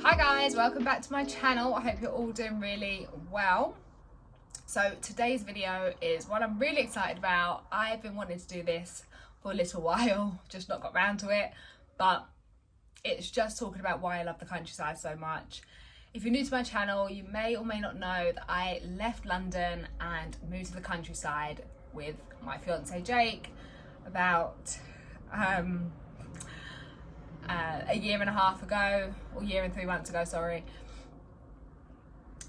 Hi guys, welcome back to my channel. I hope you're all doing really well. So today's video is one I'm really excited about. I've been wanting to do this for a little while, just not got around to it, but it's just talking about why I love the countryside so much. If you're new to my channel, you may or may not know that I left London and moved to the countryside with my fiance Jake about a year and a half ago, or year and 3 months ago, sorry.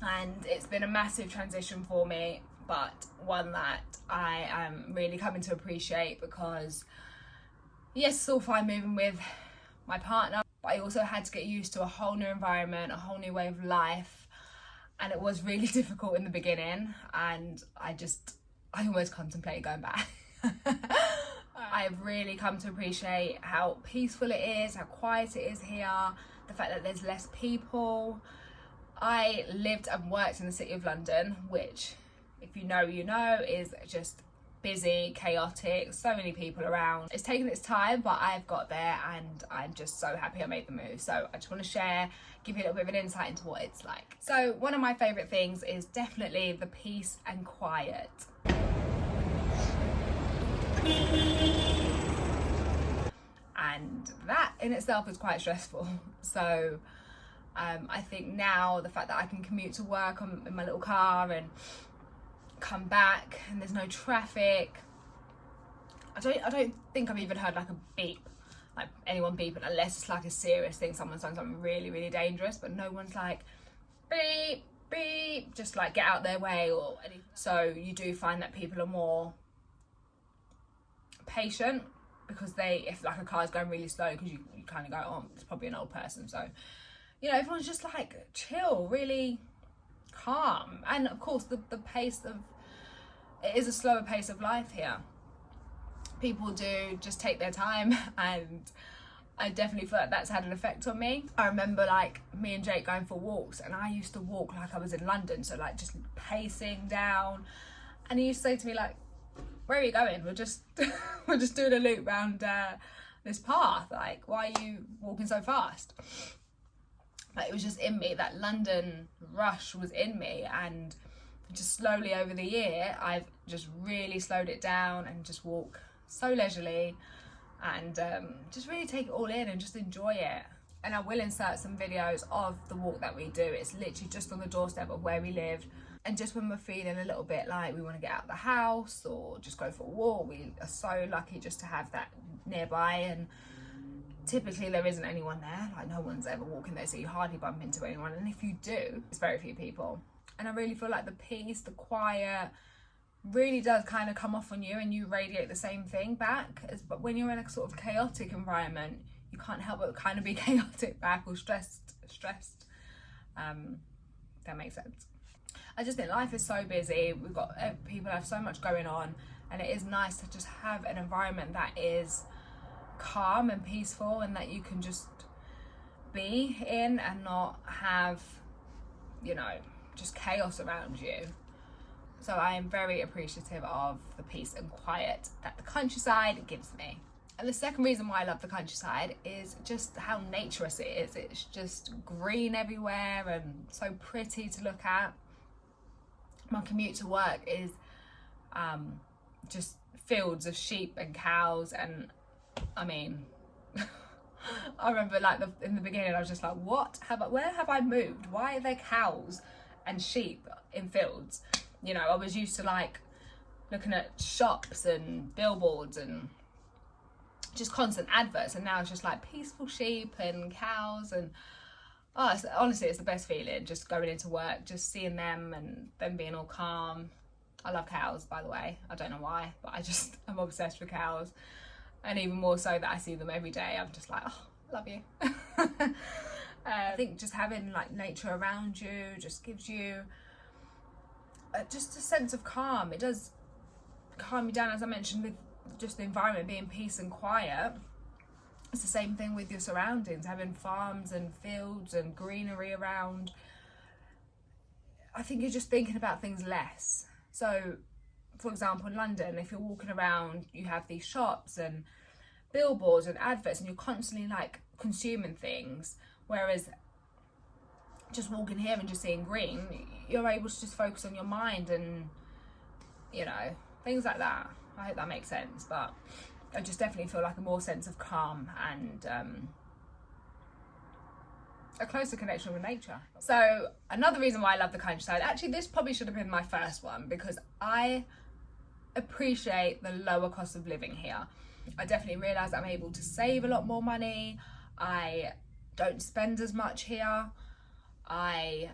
And it's been a massive transition for me, but one that I am really coming to appreciate, because yes, it's all fine moving with my partner, but I also had to get used to a whole new environment, a whole new way of life, and it was really difficult in the beginning, and I almost contemplated going back. I've really come to appreciate how peaceful it is, how quiet it is here, the fact that there's less people. I lived and worked in the City of London, which, if you know, you know, is just busy, chaotic, so many people around. It's taken its time, but I've got there and I'm just so happy I made the move. So I just want to share, give you a little bit of an insight into what it's like. So one of my favourite things is definitely the peace and quiet. And that in itself is quite stressful. So I think now the fact that I can commute to work in my little car and come back and there's no traffic. I don't think I've even heard like a beep, like anyone beeping, unless it's like a serious thing, someone's done something really, really dangerous, but no one's like beep, beep, just like get out their way or anything. So you do find that people are more patient, because if like a car's going really slow, because you kind of go, oh, it's probably an old person. So, you know, everyone's just like chill, really calm. And of course the pace of, it is a slower pace of life here. People do just take their time, and I definitely feel like that's had an effect on me. I remember like me and Jake going for walks, and I used to walk like I was in London, so like just pacing down, and he used to say to me like, where are you going? We're just doing a loop round this path. Like, why are you walking so fast? But it was just in me, that London rush was in me, and just slowly over the year, I've just really slowed it down and just walk so leisurely, and just really take it all in and just enjoy it. And I will insert some videos of the walk that we do. It's literally just on the doorstep of where we live. And just when we're feeling a little bit like we want to get out of the house or just go for a walk, we are so lucky just to have that nearby. And typically there isn't anyone there, like no one's ever walking there, so you hardly bump into anyone. And if you do, it's very few people. And I really feel like the peace, the quiet really does kind of come off on you, and you radiate the same thing back. But when you're in a sort of chaotic environment, you can't help but kind of be chaotic back, or stressed. That makes sense. I just think life is so busy. We've got, people have so much going on, and it is nice to just have an environment that is calm and peaceful, and that you can just be in and not have, you know, just chaos around you. So I am very appreciative of the peace and quiet that the countryside gives me. And the second reason why I love the countryside is just how naturous it is. It's just green everywhere and so pretty to look at. My commute to work is just fields of sheep and cows, and I mean, I remember like in the beginning I was just like, where have I moved? Why are there cows and sheep in fields? You know, I was used to like looking at shops and billboards and just constant adverts, and now it's just like peaceful sheep and cows. And honestly, it's the best feeling, just going into work, just seeing them and them being all calm. I love cows, by the way. I don't know why, but I'm obsessed with cows. And even more so that I see them every day, I'm just like, oh, I love you. I think just having like nature around you just gives you just a sense of calm. It does calm you down, as I mentioned, with just the environment being peace and quiet. It's the same thing with your surroundings, having farms and fields and greenery around. I think you're just thinking about things less. So, for example, in London, if you're walking around, you have these shops and billboards and adverts and you're constantly like consuming things, whereas just walking here and just seeing green, you're able to just focus on your mind and, you know, things like that. I hope that makes sense, but I just definitely feel like a more sense of calm and a closer connection with nature. So another reason why I love the countryside, actually this probably should have been my first one, because I appreciate the lower cost of living here. I definitely realise I'm able to save a lot more money. I don't spend as much here. I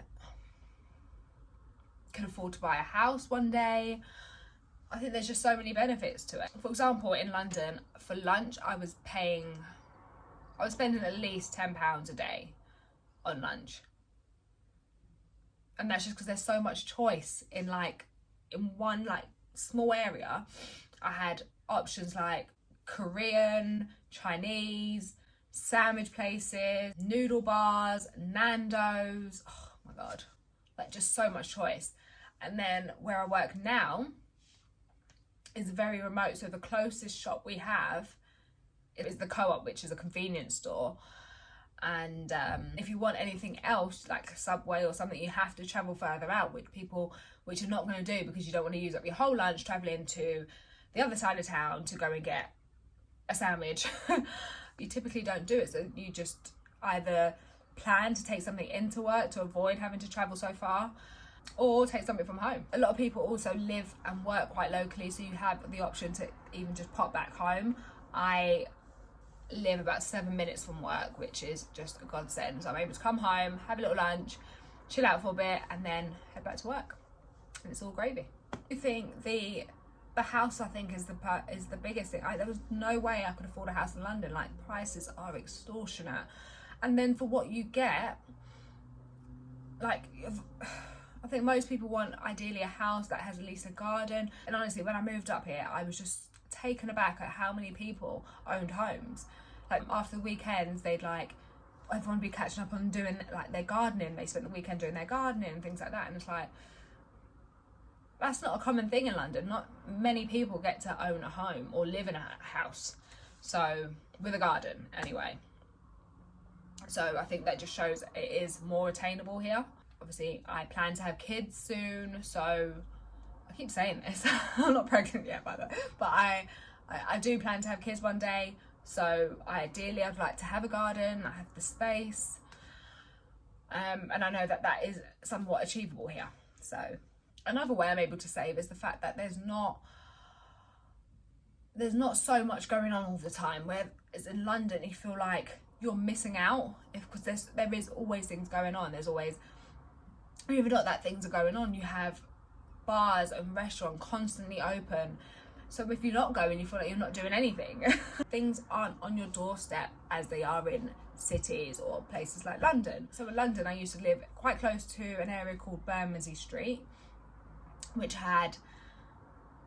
can afford to buy a house one day. I think there's just so many benefits to it. For example, in London, for lunch, I was spending at least £10 a day on lunch. And that's just because there's so much choice in one like small area. I had options like Korean, Chinese, sandwich places, noodle bars, Nando's. Oh my God, like just so much choice. And then where I work now is very remote, so the closest shop we have is the Co-op, which is a convenience store. And if you want anything else like Subway or something, you have to travel further out, which you're not going to do because you don't want to use up your whole lunch traveling to the other side of town to go and get a sandwich. You typically don't do it, so you just either plan to take something into work to avoid having to travel so far, or take something from home. A lot of people also live and work quite locally, so you have the option to even just pop back home. I live about 7 minutes from work, which is just a godsend. So I'm able to come home, have a little lunch, chill out for a bit, and then head back to work, and it's all gravy. I think the house, I think, is the biggest thing. There was no way I could afford a house in London. Like, prices are extortionate, and then for what you get, like, I think most people want ideally a house that has at least a garden. And honestly, when I moved up here, I was just taken aback at how many people owned homes. Like, after the weekends, everyone would be catching up on doing like their gardening. They spent the weekend doing their gardening and things like that, and it's like, that's not a common thing in London. Not many people get to own a home or live in a house, so with a garden anyway. So I think that just shows it is more attainable here. Obviously, I plan to have kids soon, so I keep saying this. I'm not pregnant yet, by the way, but I do plan to have kids one day. So ideally, I'd like to have a garden. I have the space, and I know that is somewhat achievable here. So another way I'm able to save is the fact that there's not so much going on all the time. Whereas in London, you feel like you're missing out because there is always things going on. There's always, even not that things are going on, you have bars and restaurants constantly open. So if you're not going, you feel like you're not doing anything. Things aren't on your doorstep as they are in cities or places like London. So in London, I used to live quite close to an area called Bermondsey Street, which had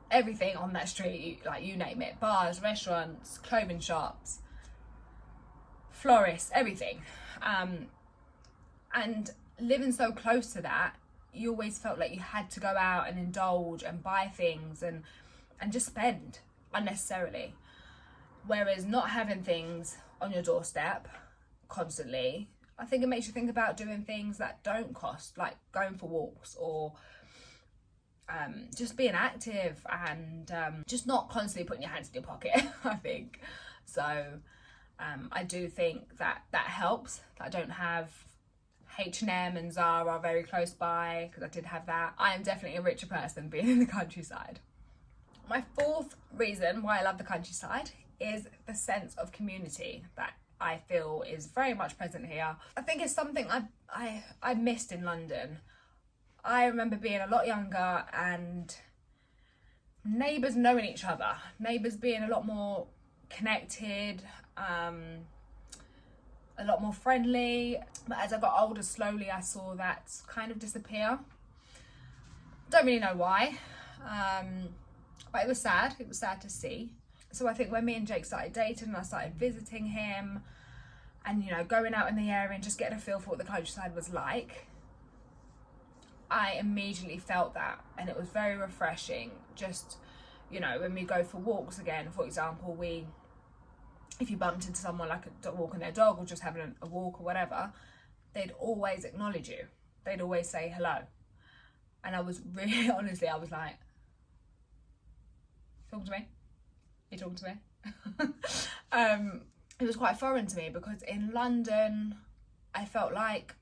everything on that street, like you name it: bars, restaurants, clothing shops, florists, everything. And living so close to that, you always felt like you had to go out and indulge and buy things and just spend unnecessarily. Whereas not having things on your doorstep constantly, I think it makes you think about doing things that don't cost, like going for walks or just being active and just not constantly putting your hands in your pocket. I think so. I do think that helps. I don't have H&M and Zara very close by, because I did have that. I am definitely a richer person being in the countryside. My fourth reason why I love the countryside is the sense of community that I feel is very much present here. I think it's something I missed in London. I remember being a lot younger and neighbours knowing each other, neighbours being a lot more connected, a lot more friendly. But as I got older, slowly I saw that kind of disappear. Don't really know why, but it was sad. It was sad to see. So I think when me and Jake started dating and I started visiting him and, you know, going out in the area and just getting a feel for what the countryside was like, I immediately felt that, and it was very refreshing. Just, you know, when we go for walks again, for example, we if you bumped into someone like walking their dog or just having a walk or whatever, they'd always acknowledge you. They'd always say hello. And I was really, honestly, I was like, talking to me? You talking to me? It was quite foreign to me because in London, I felt like,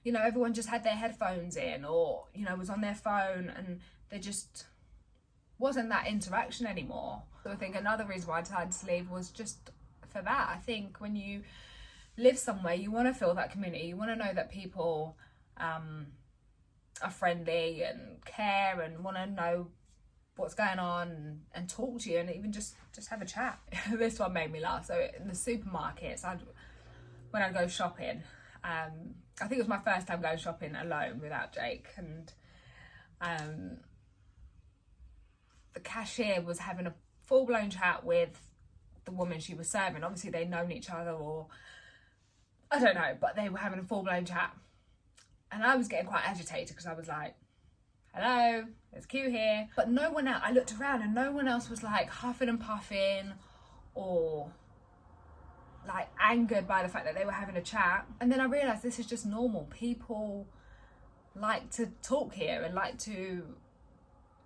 you know, everyone just had their headphones in or, you know, was on their phone, and there just wasn't that interaction anymore. So I think another reason why I decided to leave was just for that. I think when you live somewhere, you want to feel that community. You want to know that people are friendly and care and want to know what's going on and talk to you and even just have a chat. This one made me laugh. So in the supermarkets, when I'd go shopping, I think it was my first time going shopping alone without Jake, and the cashier was having a full-blown chat with the woman she was serving. Obviously they'd known each other, or I don't know, but they were having a full-blown chat. And I was getting quite agitated because I was like, hello, there's a queue here. But no one else, I looked around and no one else was like huffing and puffing or like angered by the fact that they were having a chat. And then I realised this is just normal. People like to talk here and like to,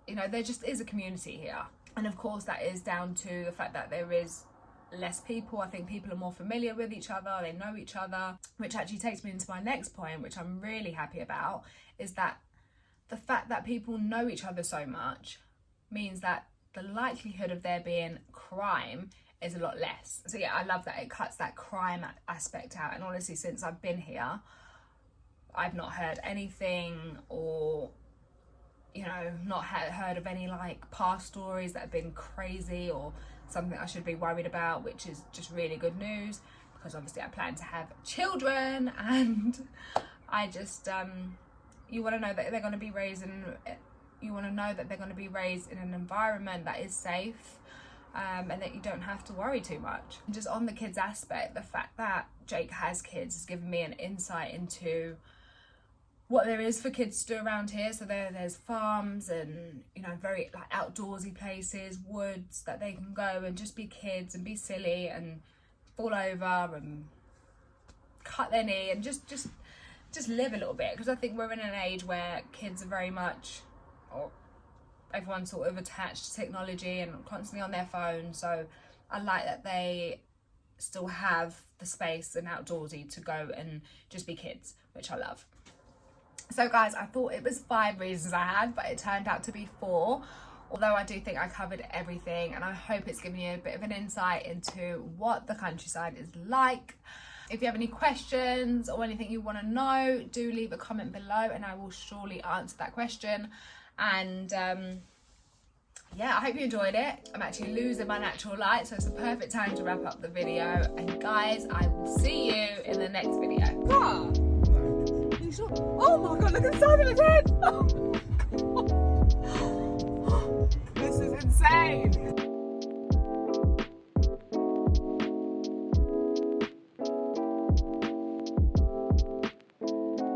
you know, there just is a community here. And of course that is down to the fact that there is less people. I think people are more familiar with each other, they know each other, which actually takes me into my next point, which I'm really happy about, is that the fact that people know each other so much means that the likelihood of there being crime is a lot less. So yeah, I love that it cuts that crime aspect out. And honestly, since I've been here, I've not heard anything, or you know, not heard of any like past stories that have been crazy or something I should be worried about, which is just really good news, because obviously I plan to have children, and I just you want to know that they're going to be raised in, you want to know that they're going to be raised in an environment that is safe, and that you don't have to worry too much. And just on the kids aspect, the fact that Jake has kids has given me an insight into what there is for kids to do around here. So there's farms and, you know, very like outdoorsy places, woods that they can go and just be kids and be silly and fall over and cut their knee and just live a little bit. Because I think we're in an age where kids are very much, or everyone's sort of attached to technology and constantly on their phone. So I like that they still have the space and outdoorsy to go and just be kids, which I love. So guys, I thought it was 5 reasons I had, but it turned out to be 4. Although I do think I covered everything, and I hope it's given you a bit of an insight into what the countryside is like. If you have any questions or anything you want to know, do leave a comment below and I will surely answer that question. And yeah, I hope you enjoyed it. I'm actually losing my natural light, so it's a perfect time to wrap up the video. And guys, I will see you in the next video. Oh my god, look at the side of his head! Oh, this is insane!